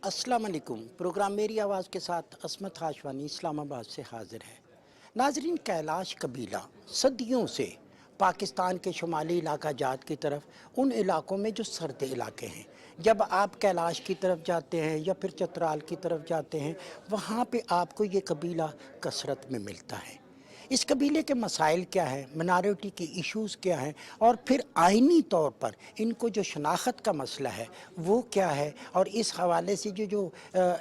अस्सलाम वालेकुम। प्रोग्राम मेरी आवाज़ के साथ असमत हाशवानी इस्लामाबाद से हाज़िर है। नाजरीन, कैलाश कबीला सदियों से पाकिस्तान के शुमाली इलाका जात की तरफ उन इलाकों में जो सर्द इलाके हैं, जब आप कैलाश की तरफ जाते हैं या फिर चतराल की तरफ जाते हैं, वहाँ पे आपको ये कबीला कसरत में मिलता है। इस कबीले के मसाइल क्या हैं, मिनॉरिटी के इश्यूज़ क्या हैं, और फिर आइनी तौर पर इनको जो शनाख्त का मसला है वो क्या है, और इस हवाले से जो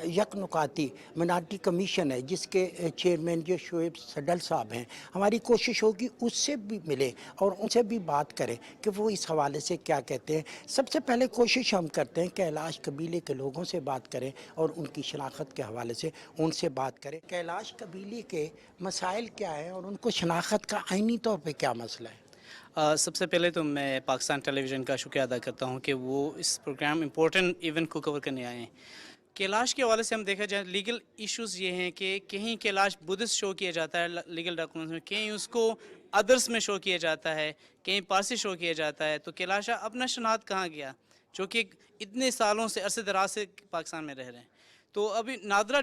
यकनुकाती मिनॉरिटी कमीशन है जिसके चेयरमैन जो शोएब सडल साहब हैं, हमारी कोशिश होगी उससे भी मिले और उनसे भी बात करें कि वो इस हवाले से क्या कहते हैं। सबसे पहले कोशिश हम करते हैं कैलाश कबीले के लोगों से बात करें और उनकी शनाख्त के हवाले से उनसे बात करें। कैलाश कबीले के मसाइल क्या हैं और उनको शनाख्त का आइनी तौर पे क्या मसला है? सबसे पहले तो मैं पाकिस्तान टेलीविज़न का शुक्रिया अदा करता हूँ कि वो इस प्रोग्राम इम्पोर्टेंट इवेंट को कवर करने आए हैं। कैलाश के हवाले से हम देखा जाए, लीगल इश्यूज़ ये हैं कि कहीं कैलाश बुद्धिस्ट शो किया जाता है लीगल डॉक्यूमेंट्स में, कहीं उसको अदर्स में शो किया जाता है, कहीं पारसी शो किया जाता है। तो कैलाश अपना शनाख्त कहाँ गया, जो कि इतने सालों से अरसे दराज से पाकिस्तान में रह रहे हैं। तो अभी नादरा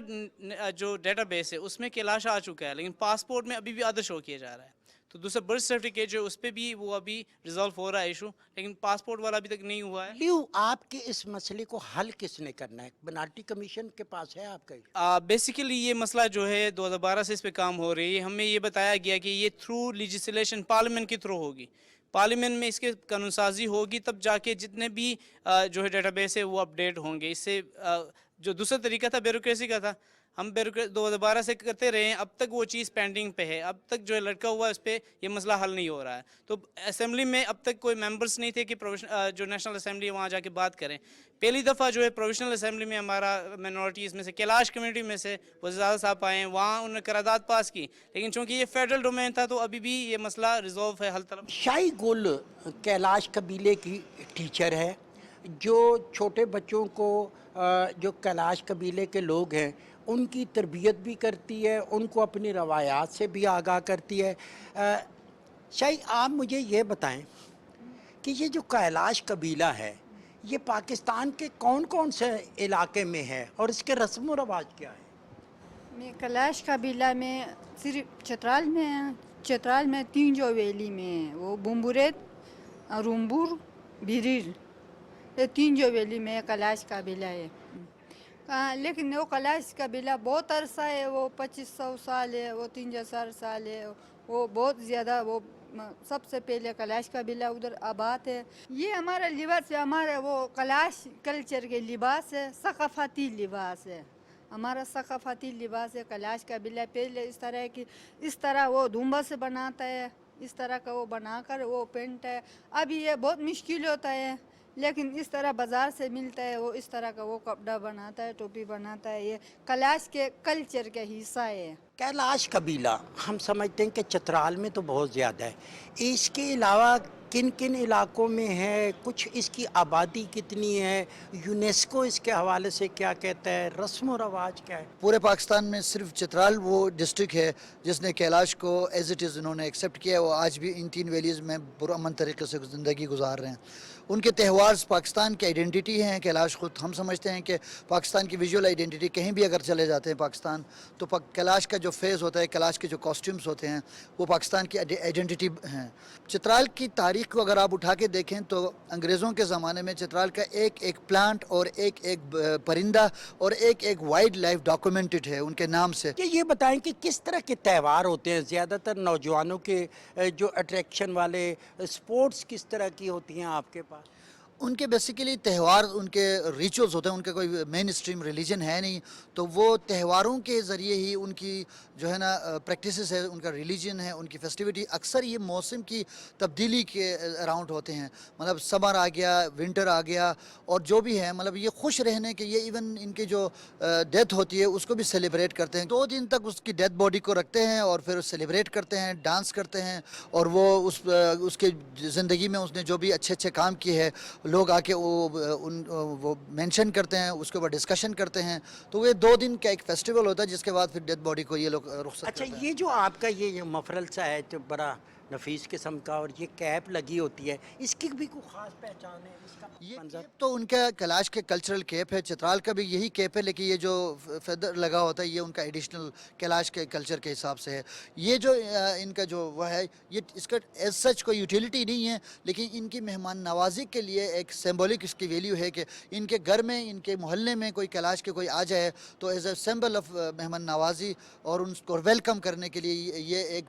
जो डेटाबेस है उसमें कैलाश आ चुका है, लेकिन पासपोर्ट में अभी भी अदर शो किया जा रहा है। तो दूसरा बर्थ सर्टिफिकेट जो उस पर भी वो अभी रिजॉल्व हो रहा है इशू, लेकिन पासपोर्ट वाला अभी तक नहीं हुआ है। लियो, आपके इस मसले को हल किसने करना है? मिनॉरिटी कमीशन के पास है आपका? बेसिकली ये मसला जो है 2012 से इस पे काम हो रही है। हमें ये बताया गया कि ये थ्रू लेजिस्लेशन पार्लियामेंट के थ्रू होगी, पार्लियामेंट में इसके कानून साजी होगी, तब जाके जितने भी जो है डेटाबेस है वो अपडेट होंगे। इससे जो दूसरा तरीका था ब्यूरोक्रेसी का था, हम 2012 से करते रहे हैं, अब तक वो चीज़ पेंडिंग पे है। अब तक जो है लटका हुआ है, उस पर ये मसला हल नहीं हो रहा है। तो असेंबली में अब तक कोई मेंबर्स नहीं थे कि जो नेशनल असेंबली है वहाँ जाके बात करें। पहली दफ़ा जो है प्रोविशनल असेंबली में हमारा मिनॉरिटीज़ में से कैलाश कम्युनिटी में से वज़ीर साहब आए हैं, वहाँ उन्होंने करारदाद पास की, लेकिन चूँकि ये फेडरल डोमेन था तो अभी भी ये मसला रिजॉल्व है, हल तलब। शाही गुल कैलाश कबीले की टीचर है जो छोटे बच्चों को जो कैलाश कबीले के लोग हैं उनकी तरबियत भी करती है, उनको अपनी रवायात से भी आगाह करती है। शाही, आप मुझे ये बताएं कि ये जो कैलाश कबीला है ये पाकिस्तान के कौन कौन से इलाके में है और इसके रस्म व रवाज क्या है? मैं कैलाश कबीला में सिर्फ चतराल में है। चतराल में 3 जो वैली में है, वो बुम्बुरेत, रुम्बुर, भिरीर, ये 3 जो वैली में कैलाश कबीला है। लेकिन वो कैलाश कबीला बहुत अरसा है, वो 2500 साल है, वो 3000 साल है, वो बहुत ज़्यादा, वो सबसे पहले कैलाश कबीला उधर आबाद है। ये हमारा लिबास है, हमारा वो कैलाश कल्चर के लिबास है, सकाफती लिबास है, हमारा सकाफती लिबास है। कैलाश कबीला पहले इस तरह वो धुम्बा से बनाता है, इस तरह का वो बनाकर वो पेंट है। अभी ये बहुत मुश्किल होता है, लेकिन इस तरह बाज़ार से मिलता है, वो इस तरह का वो कपड़ा बनाता है, टोपी बनाता है। ये कैलाश के कल्चर का हिस्सा है। कैलाश कबीला हम समझते हैं कि चतराल में तो बहुत ज़्यादा है, इसके अलावा किन किन इलाकों में है, कुछ इसकी आबादी कितनी है, यूनेस्को इसके हवाले से क्या कहता है, रस्म व रवाज क्या है? पूरे पाकिस्तान में सिर्फ चित्राल वो डिस्ट्रिक्ट है जिसने कैलाश को एज इट इज़ इन्होंने एक्सेप्ट किया है। वो आज भी इन 3 वैलीज़ में पुरअमन तरीके से ज़िंदगी गुजार रहे हैं। उनके त्यौहार पाकिस्तान की आइडेंटिटी हैं। कैलाश खुद हम समझते हैं कि पाकिस्तान की विजुअल आइडेंटिटी, कहीं भी अगर चले जाते हैं पाकिस्तान तो कैलाश का जो फेस होता है, कैलाश के जो कॉस्ट्यूम्स होते हैं, वो पाकिस्तान की आइडेंटिटी हैं। चित्राल की तारीख को अगर आप उठा के देखें तो अंग्रेज़ों के ज़माने में चित्राल का एक एक प्लांट और एक एक परिंदा और एक एक वाइल्ड लाइफ डॉक्यूमेंटेड है उनके नाम से। ये बताएं कि किस तरह के त्यौहार होते हैं, ज़्यादातर नौजवानों के जो अट्रैक्शन वाले स्पोर्ट्स किस तरह की होती हैं आपके पास? उनके बेसिकली त्यौहार, उनके रिचुअल्स होते हैं, उनका कोई मेन स्ट्रीम रिलीजन है नहीं, तो वो त्यौहारों के ज़रिए ही उनकी जो है ना प्रैक्टिसेस है, उनका रिलीजन है, उनकी फेस्टिविटी अक्सर ये मौसम की तब्दीली के अराउंड होते हैं। मतलब समर आ गया, विंटर आ गया, और जो भी है मतलब ये खुश रहने के, ये इवन इनकी जो डेथ होती है उसको भी सेलिब्रेट करते हैं। 2 दिन तक उसकी डेथ बॉडी को रखते हैं और फिर सेलिब्रेट करते हैं, डांस करते हैं, और वो उसके ज़िंदगी में उसने जो भी अच्छे अच्छे काम किए हैं लोग आके वो मेंशन करते हैं, उसके ऊपर डिस्कशन करते हैं। तो ये 2 दिन का एक फेस्टिवल होता है जिसके बाद फिर डेड बॉडी को ये लोग रुखसत अच्छा, करते हैं। ये जो आपका ये मफरल सा है जो बड़ा नफीस किस्म का, और ये कैप लगी होती है, इसकी भी कोई ख़ास पहचान है? इसका ये मंजर केप तो उनका कैलाश के कल्चरल केप है, चित्राल का भी यही केप है, लेकिन ये जो फेदर लगा होता है ये उनका एडिशनल कैलाश के कल्चर के हिसाब से है। ये जो इनका जो वह है, ये इसका एज सच कोई यूटिलिटी नहीं है, लेकिन इनकी मेहमान नवाजी के लिए एक सिंबॉलिक इसकी वैल्यू है कि इनके घर में, इनके मोहल्ले में कोई कैलाश के कोई आ जाए तो एज ए सिंबल ऑफ मेहमान नवाजी और उनको वेलकम करने के लिए ये एक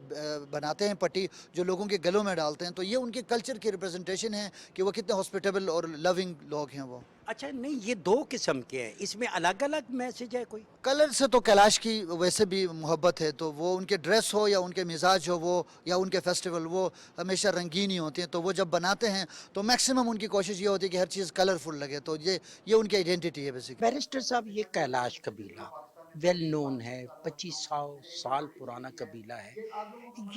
बनाते हैं पट्टी जो लोगों के गलों में डालते हैं। तो ये उनके कल्चर की रिप्रेजेंटेशन है कि वो कितने हॉस्पिटेबल और लविंग लोग हैं वो। अच्छा, नहीं, ये दो किस्म के हैं, इसमें अलग अलग मैसेज है कोई? कलर से तो कैलाश की वैसे भी मोहब्बत है, तो वो उनके ड्रेस हो या उनके मिजाज हो वो, या उनके फेस्टिवल, वो हमेशा रंगीन ही होती हैं। तो वो जब बनाते हैं तो मैक्सिमम उनकी कोशिश ये होती है कि हर चीज़ कलरफुल लगे, तो ये उनकी आइडेंटिटी है बेसिकली। बैरिस्टर साहब, ये कैलाश कबीला वेल नोन है, 2500 साल पुराना कबीला है।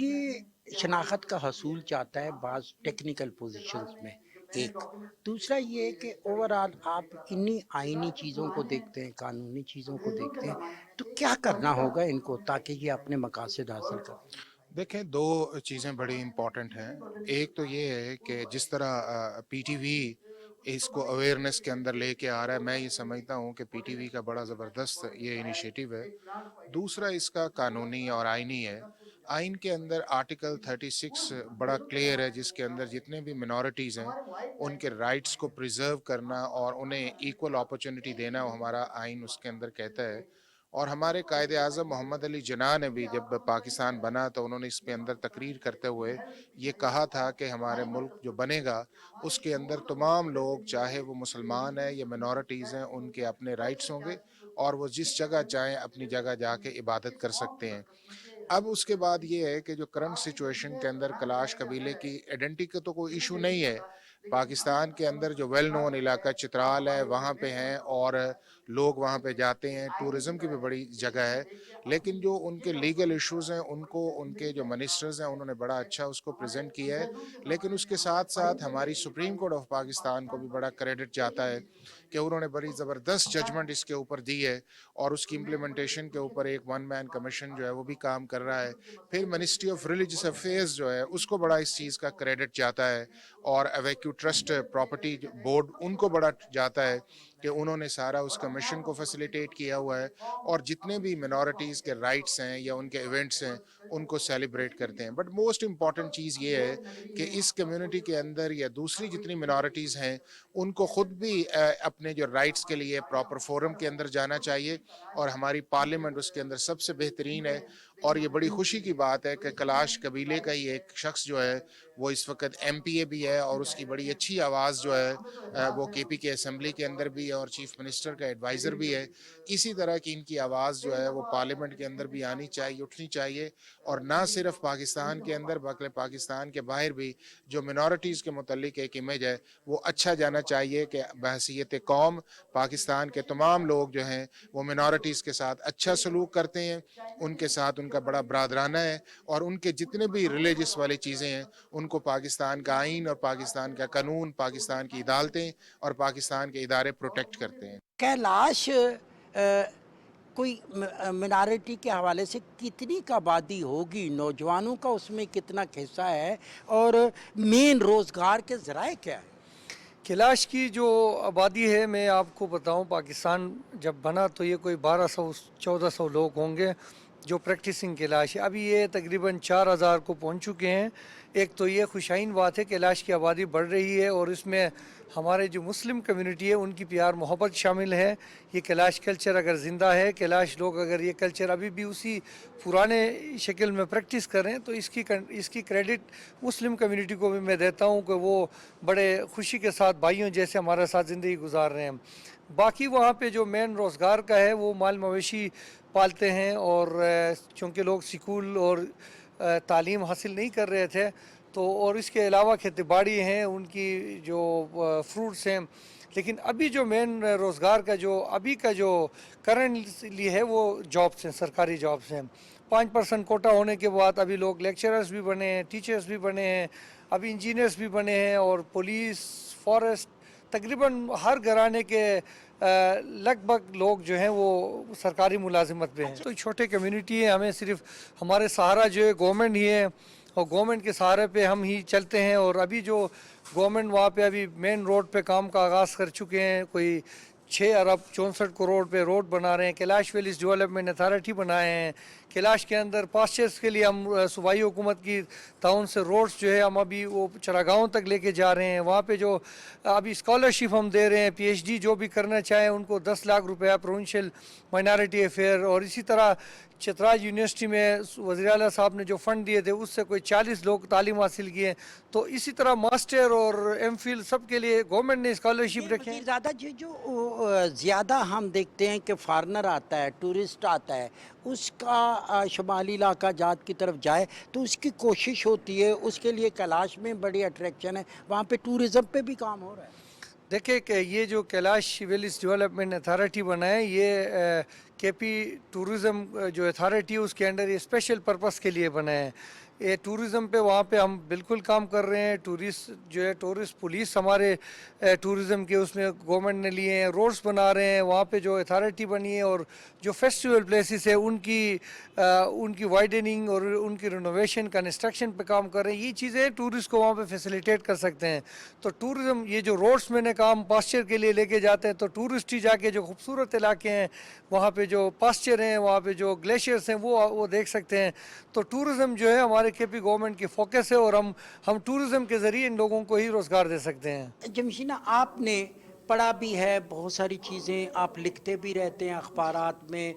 ये शनाख्त का हसूल चाहता है बाज़ टेक्निकल पोजीशंस में, एक। दूसरा ये है कि ओवरऑल आप इन्हीं आइनी चीज़ों को देखते हैं, कानूनी चीज़ों को देखते हैं, तो क्या करना होगा इनको ताकि ये अपने मकासद हासिल करें? देखें, दो चीज़ें बड़ी इम्पॉर्टेंट हैं। एक तो ये है कि जिस तरह पीटीवी इसको अवेयरनेस के अंदर लेके आ रहा है, मैं ये समझता हूँ कि पीटीवी का बड़ा ज़बरदस्त ये इनिशिएटिव है। दूसरा इसका कानूनी और आइनी है। आइन के अंदर आर्टिकल 36 बड़ा क्लियर है, जिसके अंदर जितने भी मिनॉरिटीज़ हैं उनके राइट्स को प्रिजर्व करना और उन्हें इक्वल अपॉर्चुनिटी देना, वो हमारा आइन उसके अंदर कहता है। और हमारे कायदे आज़म मोहम्मद अली जिन्ना ने भी जब पाकिस्तान बना तो उन्होंने इस पे अंदर तकरीर करते हुए ये कहा था कि हमारे मुल्क जो बनेगा उसके अंदर तमाम लोग, चाहे वो मुसलमान हैं या मिनॉरिटीज़ हैं, उनके अपने राइट्स होंगे और वो जिस जगह चाहें अपनी जगह जाके इबादत कर सकते हैं। अब उसके बाद ये है कि जो करंट सिचुएशन के अंदर कैलाश कबीले की आइडेंटिटी का तो कोई इशू नहीं है। पाकिस्तान के अंदर जो वेल नोन इलाका चित्राल है वहाँ पे हैं और लोग वहाँ पे जाते हैं, टूरिज़म की भी बड़ी जगह है। लेकिन जो उनके लीगल इश्यूज़ हैं उनको उनके जो मिनिस्टर्स हैं उन्होंने बड़ा अच्छा उसको प्रेजेंट किया है। लेकिन उसके साथ साथ हमारी सुप्रीम कोर्ट ऑफ पाकिस्तान को भी बड़ा क्रेडिट जाता है कि उन्होंने बड़ी ज़बरदस्त जजमेंट इसके ऊपर दी है और उसकी इम्प्लीमेंटेशन के ऊपर एक वन मैन कमीशन जो है वो भी काम कर रहा है। फिर मिनिस्ट्री ऑफ रिलीजियस अफेयर्स जो है उसको बड़ा इस चीज़ का क्रेडिट जाता है और अवेक्यू ट्रस्ट प्रॉपर्टी बोर्ड उनको बड़ा जाता है कि उन्होंने सारा उस कमीशन को फैसिलिटेट किया हुआ है और जितने भी मिनॉरिटीज़ के राइट्स हैं या उनके इवेंट्स हैं उनको सेलिब्रेट करते हैं। बट मोस्ट इम्पॉर्टेंट चीज़ ये है कि इस कम्युनिटी के अंदर या दूसरी जितनी मिनॉरिटीज़ हैं उनको ख़ुद भी अपने जो राइट्स के लिए प्रॉपर फोरम के अंदर जाना चाहिए और हमारी पार्लियामेंट उसके अंदर सबसे बेहतरीन है। और ये बड़ी खुशी की बात है कि कैलाश कबीले का ही एक शख्स जो है वो इस वक्त MPA भी है और उसकी बड़ी अच्छी आवाज़ जो है वो KP के असम्बली के अंदर भी है और चीफ मिनिस्टर का एडवाइज़र भी है। इसी तरह की इनकी आवाज़ जो है वो पार्लियामेंट के अंदर भी आनी चाहिए, उठनी चाहिए। और ना सिर्फ पाकिस्तान के अंदर बल्कि पाकिस्तान के बाहर भी जो मिनॉरिटीज़ के मुतल्लिक एक इमेज है वो अच्छा जाना चाहिए कि बहसीयत कौम पाकिस्तान के तमाम लोग जो हैं वो मिनॉरिटीज़ के साथ अच्छा सलूक करते हैं, उनके साथ उनका बड़ा बरादराना है और उनके जितने भी रिलीजियस वाली चीज़ें हैं उनको पाकिस्तान का आइन और पाकिस्तान का कानून, पाकिस्तान की अदालतें और पाकिस्तान के इदारे प्रोटेक्ट करते हैं। कैलाश कोई मिनारिटी के हवाले से कितनी का आबादी होगी, नौजवानों का उसमें कितना हिस्सा है और मेन रोज़गार के ज़राए क्या है? कैलाश की जो आबादी है मैं आपको बताऊं, पाकिस्तान जब बना तो ये कोई 1200-1400 लोग होंगे जो प्रैक्टिसिंग कैलाश है। अभी ये तकरीबन 4000 को पहुंच चुके हैं। एक तो ये खुशाइन बात है, कैलाश की आबादी बढ़ रही है और इसमें हमारे जो मुस्लिम कम्युनिटी है उनकी प्यार मोहब्बत शामिल है। ये कैलाश कल्चर अगर ज़िंदा है, कैलाश लोग अगर ये कल्चर अभी भी उसी पुराने शक्ल में प्रैक्टिस करें तो इसकी क्रेडिट मुस्लिम कम्युनिटी को भी मैं देता हूँ कि वो बड़े खुशी के साथ भाइयों जैसे हमारे साथ ज़िंदगी गुजार रहे हैं। बाकी वहाँ पे जो मेन रोज़गार का है वो माल मवेशी पालते हैं और चूँकि लोग स्कूल और तालीम हासिल नहीं कर रहे थे तो और इसके अलावा खेती बाड़ी हैं, उनकी जो फ्रूट्स हैं। लेकिन अभी जो मेन रोज़गार का जो अभी का जो करंटली है वो जॉब्स हैं, सरकारी जॉब्स हैं। 5% कोटा होने के बाद अभी लोग लेक्चरर्स भी बने हैं, टीचर्स भी बने हैं, अभी इंजीनियर्स भी बने हैं और पुलिस, फॉरेस्ट, तकरीबन हर घराने के लगभग लोग जो हैं वो सरकारी मुलाजिमत पे हैं। तो छोटे कम्युनिटी है, हमें सिर्फ हमारे सहारा जो है गवर्नमेंट ही है और गवर्नमेंट के सहारे पे हम ही चलते हैं। और अभी जो गवर्नमेंट वहाँ पे अभी मेन रोड पे काम का आगाज़ कर चुके हैं, कोई 6 अरब 64 करोड़ पे रोड बना रहे हैं। कैलाश वैलीज डेवलपमेंट अथॉरिटी बनाए हैं। कैलाश के अंदर पास्चर्स के लिए हम सूबाई हुकूमत की ताउन से रोड्स जो है हम अभी वो चरागाहों तक लेके जा रहे हैं। वहाँ पे जो अभी स्कॉलरशिप हम दे रहे हैं, पीएचडी जो भी करना चाहें उनको 10 लाख रुपया प्रोविंशियल माइनॉरिटी अफेयर। और इसी तरह चित्राज यूनिवर्सिटी में वज़ीर आला साहब ने जो फ़ंड दिए थे उससे कोई 40 लोग तालीम हासिल किए। तो इसी तरह मास्टर और एमफिल सब के लिए गवर्नमेंट ने स्कॉलरशिप रखे हैं। ज़्यादा जी जो ज़्यादा हम देखते हैं कि फॉरनर आता है, टूरिस्ट आता है, उसका शुमाली इलाका जात की तरफ जाए तो उसकी कोशिश होती है, उसके लिए कैलाश में बड़ी अट्रैक्शन है, वहाँ पे टूरिज़म पे भी काम हो रहा है। देखिए कि ये जो कैलाश वैलीज डेवलपमेंट अथॉरिटी बना है, ये केपी टूरिज़म जो अथॉरिटी है उसके अंडर ये स्पेशल पर्पस के लिए बना है। ये टूरिज़म पे वहाँ पे हम बिल्कुल काम कर रहे हैं। टूरिस्ट जो है टूरिस्ट पुलिस हमारे टूरिज़म के उसमें गवर्नमेंट ने लिए हैं। रोड्स बना रहे हैं वहाँ पे जो अथॉरिटी बनी है। और जो फेस्टिवल प्लेसेस है उनकी वाइडनिंग और उनकी रिनोवेशन कंस्ट्रक्शन पे काम कर रहे हैं। ये चीज़ें टूरिस्ट को वहाँ पे फैसिलिटेट कर सकते हैं। तो टूरिज़म ये जो रोड्स मैंने काम पास्चर के लिए लेके जाते हैं, तो टूरिस्ट ही जाके जो खूबसूरत इलाके हैं वहाँ पे जो पास्चर हैं, वहाँ पे जो ग्लेशियर्स हैं वो देख सकते हैं। तो टूरिज़म जो है हमारे केपी गवर्नमेंट की फोकस है और हम टूरिज़म के ज़रिए इन लोगों को ही रोज़गार दे सकते हैं। जमशीना, आपने पढ़ा भी है बहुत सारी चीज़ें, आप लिखते भी रहते हैं अखबारात में,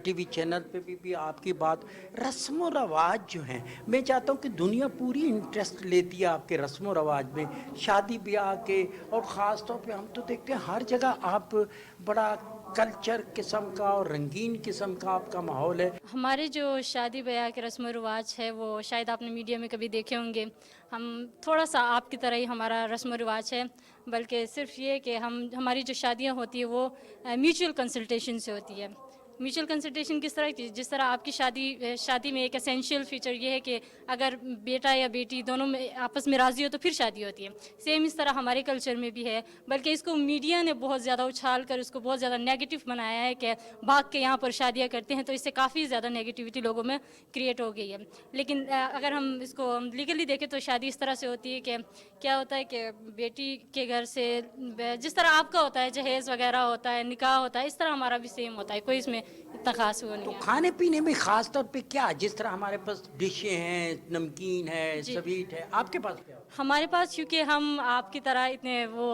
टीवी चैनल पे भी आपकी बात। रस्म व रवाज जो हैं, मैं चाहता हूँ कि दुनिया पूरी इंटरेस्ट लेती है आपके रस्म व रवाज में, शादी ब्याह के। और ख़ास तौर पे हम तो देखते हैं हर जगह आप बड़ा कल्चर किस्म का और रंगीन किस्म का आपका माहौल है। हमारे जो शादी ब्याह के रस्म रिवाज है वो शायद आपने मीडिया में कभी देखे होंगे। हम थोड़ा सा आपकी तरह ही हमारा रस्म रिवाज है, बल्कि सिर्फ ये कि हमारी जो शादियां होती है वो म्यूचुअल कंसल्टेशन से होती है। म्यूचुअल कंसल्टेशन किस तरह की, जिस तरह आपकी शादी में एक एसेंशियल फीचर ये है कि अगर बेटा या बेटी दोनों में आपस में राज़ी हो तो फिर शादी होती है। सेम इस तरह हमारे कल्चर में भी है, बल्कि इसको मीडिया ने बहुत ज़्यादा उछाल कर उसको बहुत ज़्यादा नेगेटिव बनाया है कि भाग के यहाँ पर शादियाँ करते हैं, तो इससे काफ़ी ज़्यादा नेगेटिविटी लोगों में क्रिएट हो गई है। लेकिन अगर हम इसको लीगली देखें तो शादी इस तरह से होती है कि क्या होता है कि बेटी के घर से जिस तरह आपका होता है जहेज़ वगैरह होता है, निकाह होता है, इस तरह हमारा भी सेम होता है। कोई इसमें इतना खास वो नहीं तो है। खाने पीने में ख़ास तौर पे क्या, जिस तरह हमारे पास डिशें हैं, नमकीन है, जी। स्वीट है, आपके पास क्या होता हमारे पास क्योंकि हम आपकी तरह इतने वो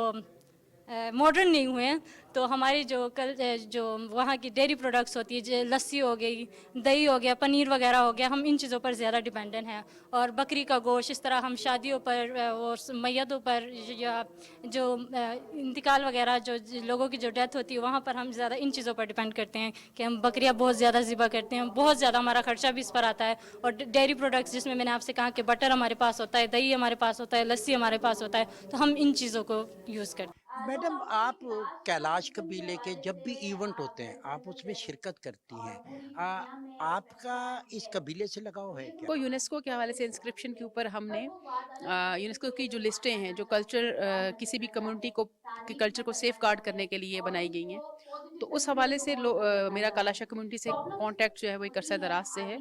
मॉडर्न नहीं हुए हैं, तो हमारी जो वहाँ की डेयरी प्रोडक्ट्स होती है, जो लस्सी हो गई, दही हो गया, पनीर वगैरह हो गया, हम इन चीज़ों पर ज़्यादा डिपेंडेंट हैं। और बकरी का गोश्त, इस तरह हम शादियों पर और मैयतों पर या जो इंतकाल वगैरह जो लोगों की जो डेथ होती है वहाँ पर हम ज़्यादा इन चीज़ों पर डिपेंड करते हैं कि हम बकरियाँ बहुत ज़्यादा ज़िबा करते हैं। बहुत ज़्यादा हमारा खर्चा भी इस पर आता है। और डेयरी प्रोडक्ट्स जिसमें मैंने आपसे कहा कि बटर हमारे पास होता है, दही हमारे पास होता है, लस्सी हमारे पास होता है, तो हम इन चीज़ों को यूज़ करते हैं। है? मैडम, आप कैलाश कबीले के जब भी इवेंट होते हैं आप उसमें शिरकत करती हैं, आपका इस कबीले से लगाव है क्या? को यूनेस्को के हवाले से इंस्क्रिप्शन के ऊपर हमने यूनेस्को की जो लिस्टें हैं जो कल्चर किसी भी कम्युनिटी को के कल्चर को सेफ गार्ड करने के लिए बनाई गई हैं, तो उस हवाले से मेरा कलाशा कम्युनिटी से कांटेक्ट जो है वो एक अरसा दराज से है।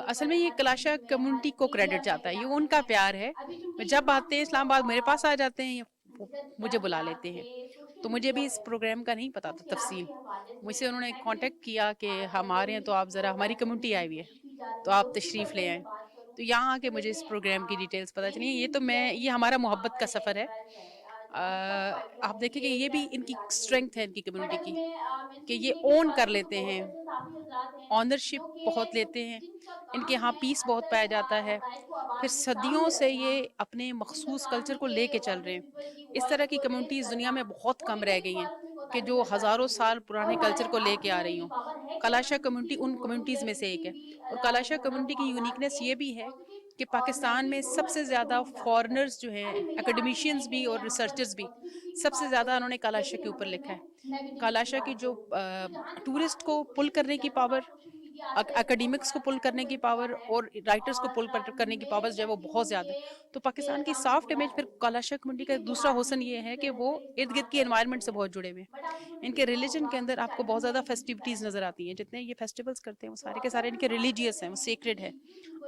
असल में ये कलाशा कम्युनिटी को क्रेडिट जाता है, ये उनका प्यार है। जब आते हैं इस्लामाबाद मेरे पास आ जाते हैं, मुझे बुला लेते हैं। तो मुझे भी इस प्रोग्राम का नहीं पता था तफसील, मुझसे उन्होंने कांटेक्ट किया कि हम आ रहे हैं तो आप ज़रा, हमारी कम्युनिटी आई हुई है तो आप तशरीफ़ ले आएँ। तो यहाँ आके मुझे इस प्रोग्राम की डिटेल्स पता चली। ये हमारा मोहब्बत का सफ़र है। आप देखें कि ये भी इनकी स्ट्रेंथ है इनकी कम्युनिटी की कि ये ओन कर लेते हैं, ऑनरशिप बहुत लेते हैं। इनके यहाँ पीस बहुत पाया जाता है। फिर सदियों से ये अपने मखसूस कल्चर को लेके चल रहे हैं। इस तरह की कम्युनिटीज़ दुनिया में बहुत कम रह गई हैं कि जो हज़ारों साल पुराने कल्चर को लेके आ रही हों। कलाशा कम्युनिटी उन कम्युनिटीज़ में से एक है। और कलाशा कम्युनिटी की यूनिकनेस ये भी है कि पाकिस्तान में सबसे ज़्यादा फॉरेनर्स जो हैं, एकेडमिशियंस भी और रिसर्चर्स भी, सबसे ज़्यादा उन्होंने कलाशा के ऊपर लिखा है। कलाशा की जो टूरिस्ट को पुल करने की पावर एकेडमिक्स को पुल करने की पावर और राइटर्स को पुल करने की पावर जो है वो बहुत ज़्यादा है। तो पाकिस्तान की सॉफ्ट इमेज, फिर कलाशा कम्युनिटी का दूसरा हुस्न ये है कि वो इर्द गिर्द की एनवायरनमेंट से बहुत जुड़े हुए हैं। इनके रिलीजन के अंदर आपको बहुत ज़्यादा फेस्टिविटीज़ नज़र आती हैं। जितने ये फेस्टिवल्स करते हैं वो सारे के सारे इनके रिलीजियस हैं, वो सेक्रेड है।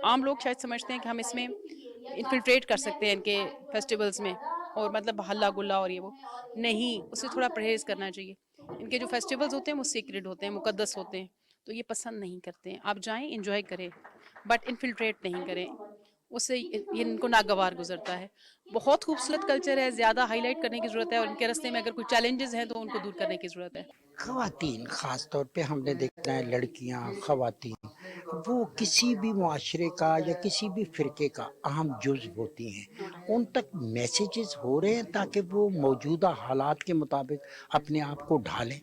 आम लोग शायद समझते हैं कि हम इसमें इन्फिल्ट्रेट कर सकते हैं इनके फेस्टिवल्स में, और मतलब हल्ला गुल्ला और ये वो नहीं, उससे थोड़ा परहेज़ करना चाहिए। इनके जो फेस्टिवल्स होते हैं वो सीक्रेट होते हैं, मुकद्दस होते हैं, तो ये पसंद नहीं करते हैं। आप जाएं, एंजॉय करें, बट इन्फिल्ट्रेट नहीं करें, उससे ये इनको नागवार गुजरता है। बहुत खूबसूरत कल्चर है, ज़्यादा हाईलाइट करने की ज़रूरत है, और इनके रास्ते में अगर कोई चैलेंजेस हैं तो उनको दूर करने की ज़रूरत है। खवातीन ख़ास तौर पे हमने देखा है, लड़कियां खवातीन वो किसी भी मुआशरे का या किसी भी फ़िरके का अहम जुज़ होती हैं। उन तक मैसेजेस हो रहे हैं ताकि वो मौजूदा हालात के मुताबिक अपने आप को ढालें।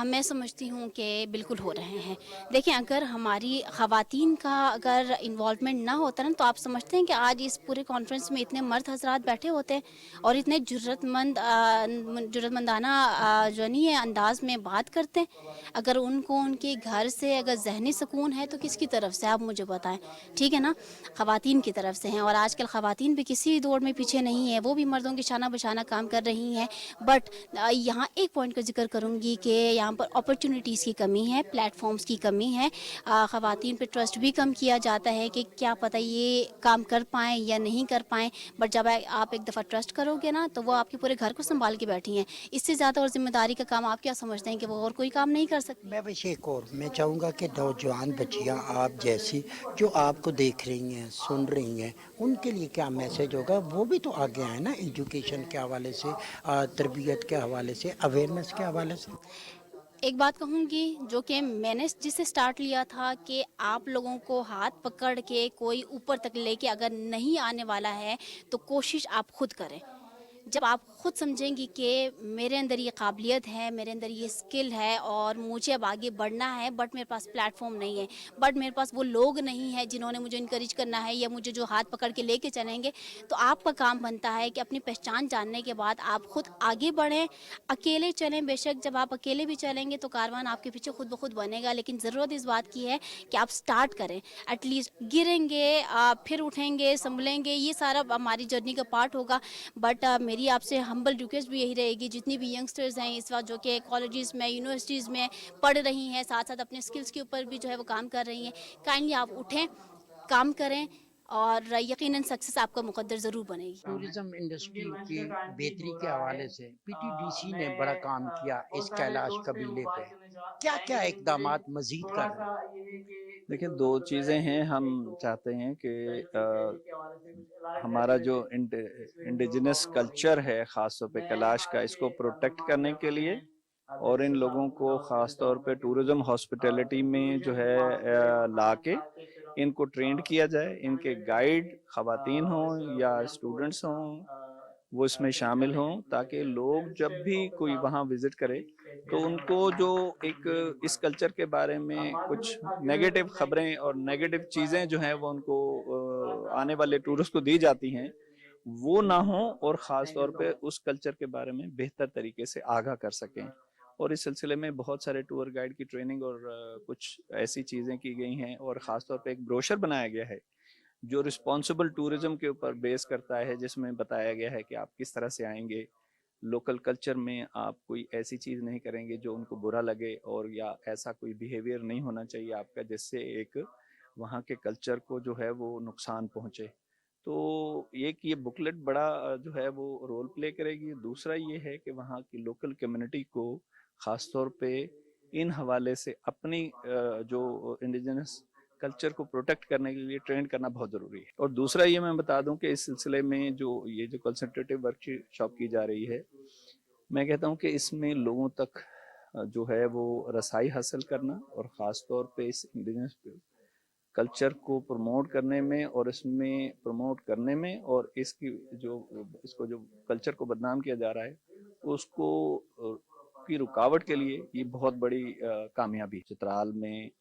मैं समझती हूँ कि बिल्कुल हो रहे हैं। देखिए, अगर हमारी ख़वातीन का अगर इन्वॉल्वमेंट ना होता ना, तो आप समझते हैं कि आज इस पूरे कॉन्फ्रेंस में इतने मर्द हज़रात बैठे होते हैं और इतने जुर्रतमंदाना जो नहीं है अंदाज़ में बात करते हैं। अगर उनको उनके घर से अगर ज़हनी सुकून है तो किसकी तरफ से, आप मुझे बताएं, ठीक है ना? ख़वातीन की तरफ से हैं। और आजकल ख़वातीन भी किसी दौड़ में पीछे नहीं है, वो भी मर्दों की शाना बशाना काम कर रही हैं। बट यहाँ एक पॉइंट का जिक्र करूँगी कि यहाँ पर अपॉर्चुनिटीज़ की कमी है, प्लेटफॉर्म्स की कमी है। ख़वातीन पे ट्रस्ट भी कम किया जाता है कि क्या पता ये काम कर पाएँ या नहीं कर पाएँ। बट जब आप एक दफ़ा ट्रस्ट करोगे ना, तो वो आपके पूरे घर को संभाल के बैठी हैं। इससे ज़्यादा और ज़िम्मेदारी का काम आप क्या समझते हैं कि वो और कोई काम नहीं कर सकती? मैं बस एक और मैं चाहूँगा कि नौजवान बच्चियाँ आप जैसी जो आपको देख रही हैं, सुन रही हैं, उनके लिए क्या मैसेज होगा? वो भी तो आगे आए ना, एजुकेशन के हवाले से, तरबियत के हवाले से, अवेयरनेस के हवाले से। एक बात कहूँगी जो कि मैंने जिससे स्टार्ट लिया था कि आप लोगों को हाथ पकड़ के कोई ऊपर तक लेके अगर नहीं आने वाला है तो कोशिश आप खुद करें। जब आप खुद समझेंगी कि मेरे अंदर ये काबिलियत है, मेरे अंदर ये स्किल है और मुझे अब आगे बढ़ना है, बट मेरे पास प्लेटफॉर्म नहीं है, बट मेरे पास वो लोग नहीं है जिन्होंने मुझे इनकरेज करना है या मुझे जो हाथ पकड़ के लेके चलेंगे, तो आपका काम बनता है कि अपनी पहचान जानने के बाद आप खुद आगे बढ़ें। अकेले चलें, बेशक जब आप अकेले भी चलेंगे तो कारवान आपके पीछे खुद ब खुद बनेगा, लेकिन ज़रूरत इस बात की है कि आप स्टार्ट करें। एटलीस्ट गिरेंगे, फिर उठेंगे, संभलेंगे, ये सारा हमारी जर्नी का पार्ट होगा। बट मेरी आपसे हम्बल रिक्वेस्ट भी यही रहेगी, जितनी भी यंगस्टर्स हैं इस वक्त जो कि कॉलेजेस में, यूनिवर्सिटीज़ में पढ़ रही हैं, साथ साथ अपने स्किल्स के ऊपर भी जो है वो काम कर रही हैं, काइंडली आप उठें, काम करें और यकीनन सक्सेस आपका मुकद्दर ज़रूर बनेगी। टूरिज्म इंडस्ट्री की बेहतरी के हवाले से पीटीडीसी ने बड़ा काम किया इस कैलाश कबीले पे। क्या क्या इकदामात मजीद कर रहे हैं? देखिए, दो चीज़ें हैं। हम चाहते हैं कि हमारा जो इंडिजिनस कल्चर है, ख़ास तौर पे कैलाश का, इसको प्रोटेक्ट करने के लिए और इन लोगों को ख़ास तौर पे टूरिज़्म हॉस्पिटैलिटी में जो है ला के इनको ट्रेंड किया जाए। इनके गाइड ख़वातीन हों या स्टूडेंट्स हों, वो इसमें शामिल हों, ताकि लोग जब भी कोई वहाँ विज़िट करे तो उनको जो एक इस कल्चर के बारे में कुछ नेगेटिव खबरें और नेगेटिव चीज़ें जो हैं वो उनको आने वाले टूरिस्ट को दी जाती हैं, वो ना हो, और ख़ास तौर पे उस कल्चर के बारे में बेहतर तरीके से आगाह कर सकें। और इस सिलसिले में बहुत सारे टूर गाइड की ट्रेनिंग और कुछ ऐसी चीज़ें की गई हैं, और ख़ास तौर पे एक ब्रोशर बनाया गया है जो रिस्पॉन्सिबल टूरिज्म के ऊपर बेस करता है, जिसमें बताया गया है कि आप किस तरह से आएंगे, लोकल कल्चर में आप कोई ऐसी चीज़ नहीं करेंगे जो उनको बुरा लगे, और या ऐसा कोई बिहेवियर नहीं होना चाहिए आपका जिससे एक वहाँ के कल्चर को जो है वो नुकसान पहुँचे। तो एक ये बुकलेट बड़ा जो है वो रोल प्ले करेगी। दूसरा ये है कि वहाँ की लोकल कम्युनिटी को ख़ास तौर पे इन हवाले से अपनी जो इंडिजिनस कल्चर को प्रोटेक्ट करने के लिए ट्रेन करना बहुत ज़रूरी है। और दूसरा ये मैं बता दूं कि इस सिलसिले में जो कंसंट्रेटिव वर्कशॉप की जा रही है, मैं कहता हूं कि इसमें लोगों तक जो है वो रसाई हासिल करना, और ख़ास तौर पे इस इंडिजिनस कल्चर को प्रमोट करने में और इसमें प्रमोट करने में, और इसको जो कल्चर को बदनाम किया जा रहा है उसको की रुकावट के लिए ये बहुत बड़ी कामयाबी। चित्राल में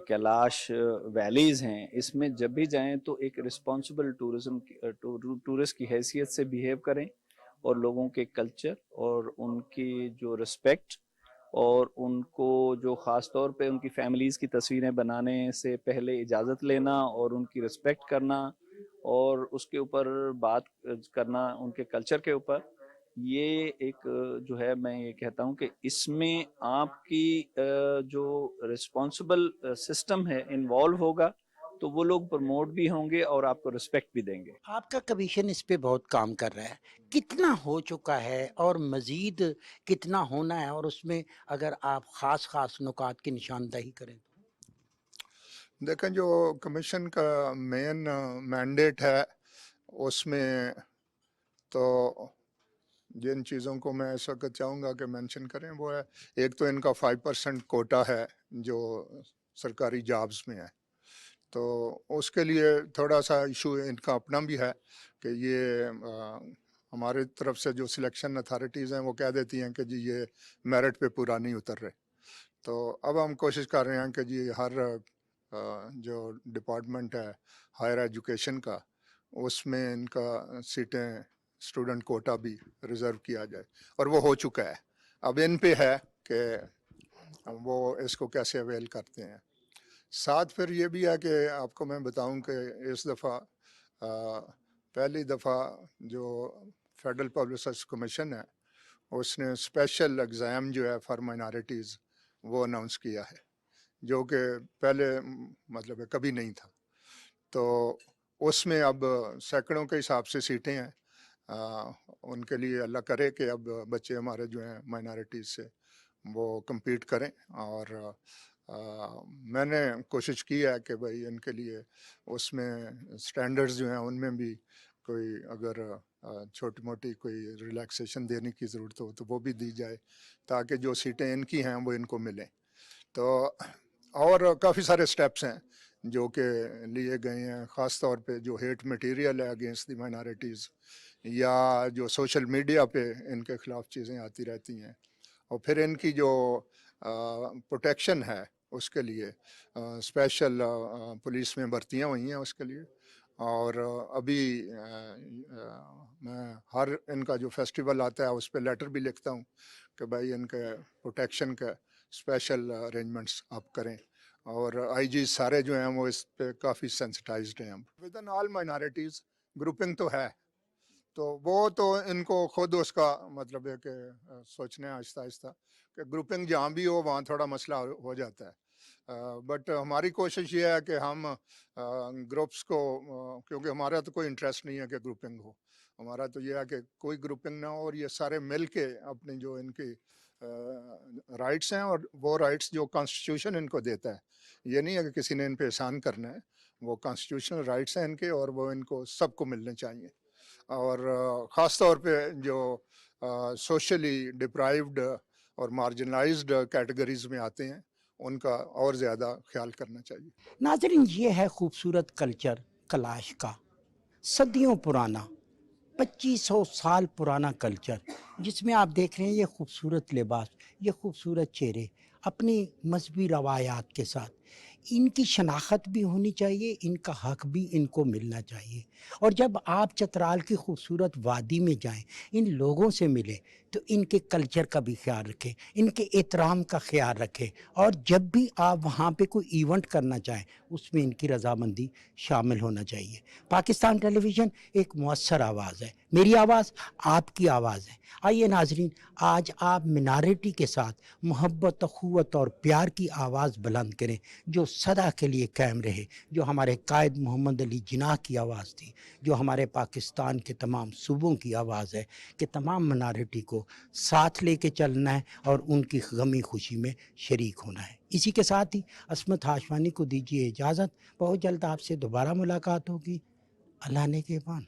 कैलाश वैलीज हैं, इसमें जब भी जाएं तो एक रिस्पॉन्सिबल टूरिस्ट की हैसियत से बिहेव करें, और लोगों के कल्चर और उनकी जो रिस्पेक्ट اور ان کو جو خاص طور پہ ان کی فیملیز کی تصویریں بنانے سے پہلے اجازت لینا اور ان کی رسپیکٹ کرنا اور اس کے اوپر بات کرنا ان کے کلچر کے اوپر، یہ ایک جو ہے میں یہ کہتا ہوں کہ اس میں آپ کی جو رسپانسبل سسٹم ہے انوالو ہوگا تو وہ لوگ پروموٹ بھی ہوں گے اور آپ کو رسپیکٹ بھی دیں گے۔ آپ کا کمیشن اس پہ بہت کام کر رہا ہے، کتنا ہو چکا ہے اور مزید کتنا ہونا ہے، اور اس میں اگر آپ خاص نکات کی نشاندہی کریں تو؟ دیکھیں جو کمیشن کا مین مینڈیٹ ہے اس میں تو جن چیزوں کو میں اس وقت چاہوں گا کہ مینشن کریں وہ ہے، ایک تو ان کا 5% کوٹا ہے جو سرکاری جابز میں ہے، تو اس کے لیے تھوڑا سا ایشو ان کا اپنا بھی ہے کہ یہ ہمارے طرف سے جو سلیکشن اتھارٹیز ہیں وہ کہہ دیتی ہیں کہ جی یہ میرٹ پہ پورا نہیں اتر رہے، تو اب ہم کوشش کر رہے ہیں کہ جی ہر جو ڈپارٹمنٹ ہے ہائر ایجوکیشن کا اس میں ان کا سیٹیں اسٹوڈنٹ کوٹا بھی ریزرو کیا جائے، اور وہ ہو چکا ہے، اب ان پہ ہے کہ وہ اس کو کیسے اویل کرتے ہیں۔ ساتھ پھر یہ بھی ہے کہ آپ کو میں بتاؤں کہ اس دفعہ پہلی دفعہ جو فیڈرل پبلک سروس کمیشن ہے اس نے اسپیشل ایگزام جو ہے فار مائنارٹیز وہ اناؤنس کیا ہے، جو کہ پہلے مطلب کبھی نہیں تھا، تو اس میں اب سینکڑوں کے حساب سے سیٹیں ہیں، ان کے لیے اللہ کرے کہ اب بچے ہمارے جو ہیں مائنارٹیز سے وہ کمپیٹ کریں، اور میں نے کوشش کی ہے کہ بھائی ان کے لیے اس میں سٹینڈرڈز جو ہیں ان میں بھی کوئی اگر چھوٹی موٹی کوئی ریلیکسیشن دینے کی ضرورت ہو تو وہ بھی دی جائے تاکہ جو سیٹیں ان کی ہیں وہ ان کو ملیں۔ تو اور کافی سارے سٹیپس ہیں جو کہ لیے گئے ہیں، خاص طور پہ جو ہیٹ مٹیریل ہے اگینسٹ دی مائنارٹیز یا جو سوشل میڈیا پہ ان کے خلاف چیزیں آتی رہتی ہیں، اور پھر ان کی جو پروٹیکشن ہے اس کے لیے اسپیشل پولیس میں بھرتیاں ہوئی ہیں اس کے لیے، اور ابھی میں ہر ان کا جو فیسٹیول آتا ہے اس پہ لیٹر بھی لکھتا ہوں کہ بھائی ان کے پروٹیکشن کا اسپیشل ارینجمنٹس آپ کریں، اور آئی جی سارے جو ہیں وہ اس پہ کافی سینسٹائزڈ ہیں۔ With in all minorities grouping تو ہے، تو وہ تو ان کو خود اس کا مطلب ہے کہ سوچنے آہستہ آہستہ کہ گروپنگ جہاں بھی ہو وہاں تھوڑا مسئلہ ہو جاتا ہے، بٹ ہماری کوشش یہ ہے کہ ہم گروپس کو، کیونکہ ہمارا تو کوئی انٹرسٹ نہیں ہے کہ گروپنگ ہو، ہمارا تو یہ ہے کہ کوئی گروپنگ نہ ہو اور یہ سارے مل کے اپنی جو ان کی رائٹس ہیں اور وہ رائٹس جو کانسٹیٹیوشن ان کو دیتا ہے، یہ نہیں ہے کہ کسی نے ان پہ احسان کرنا ہے، وہ کانسٹیٹیوشنل رائٹس ہیں ان کے اور وہ ان کو سب کو ملنے چاہیے، اور خاص طور پہ جو سوشلی ڈپرائیوڈ اور مارجنلائزڈ کیٹیگریز میں آتے ہیں ان کا اور زیادہ خیال کرنا چاہیے۔ ناظرین، یہ ہے خوبصورت کلچر کلاش کا، صدیوں پرانا، 2500 سال پرانا کلچر، جس میں آپ دیکھ رہے ہیں یہ خوبصورت لباس، یہ خوبصورت چہرے اپنی مذہبی روایات کے ساتھ۔ ان کی شناخت بھی ہونی چاہیے، ان کا حق بھی ان کو ملنا چاہیے، اور جب آپ چترال کی خوبصورت وادی میں جائیں، ان لوگوں سے ملیں تو ان کے کلچر کا بھی خیال رکھیں، ان کے احترام کا خیال رکھیں، اور جب بھی آپ وہاں پہ کوئی ایونٹ کرنا چاہیں اس میں ان کی رضامندی شامل ہونا چاہیے۔ پاکستان ٹیلی ویژن ایک مؤثر آواز ہے، میری آواز آپ کی آواز ہے۔ آئیے ناظرین، آج آپ منارٹی کے ساتھ محبت، اخوت اور پیار کی آواز بلند کریں جو سدا کے لیے قائم رہے، جو ہمارے قائد محمد علی جناح کی آواز تھی، جو ہمارے پاکستان کے تمام صوبوں کی آواز ہے، کہ تمام منارٹی کو ساتھ لے کے چلنا ہے اور ان کی غمی خوشی میں شریک ہونا ہے۔ اسی کے ساتھ ہی عصمت ہاشوانی کو دیجیے اجازت، بہت جلد آپ سے دوبارہ ملاقات ہوگی۔ اللہ نے کے بان۔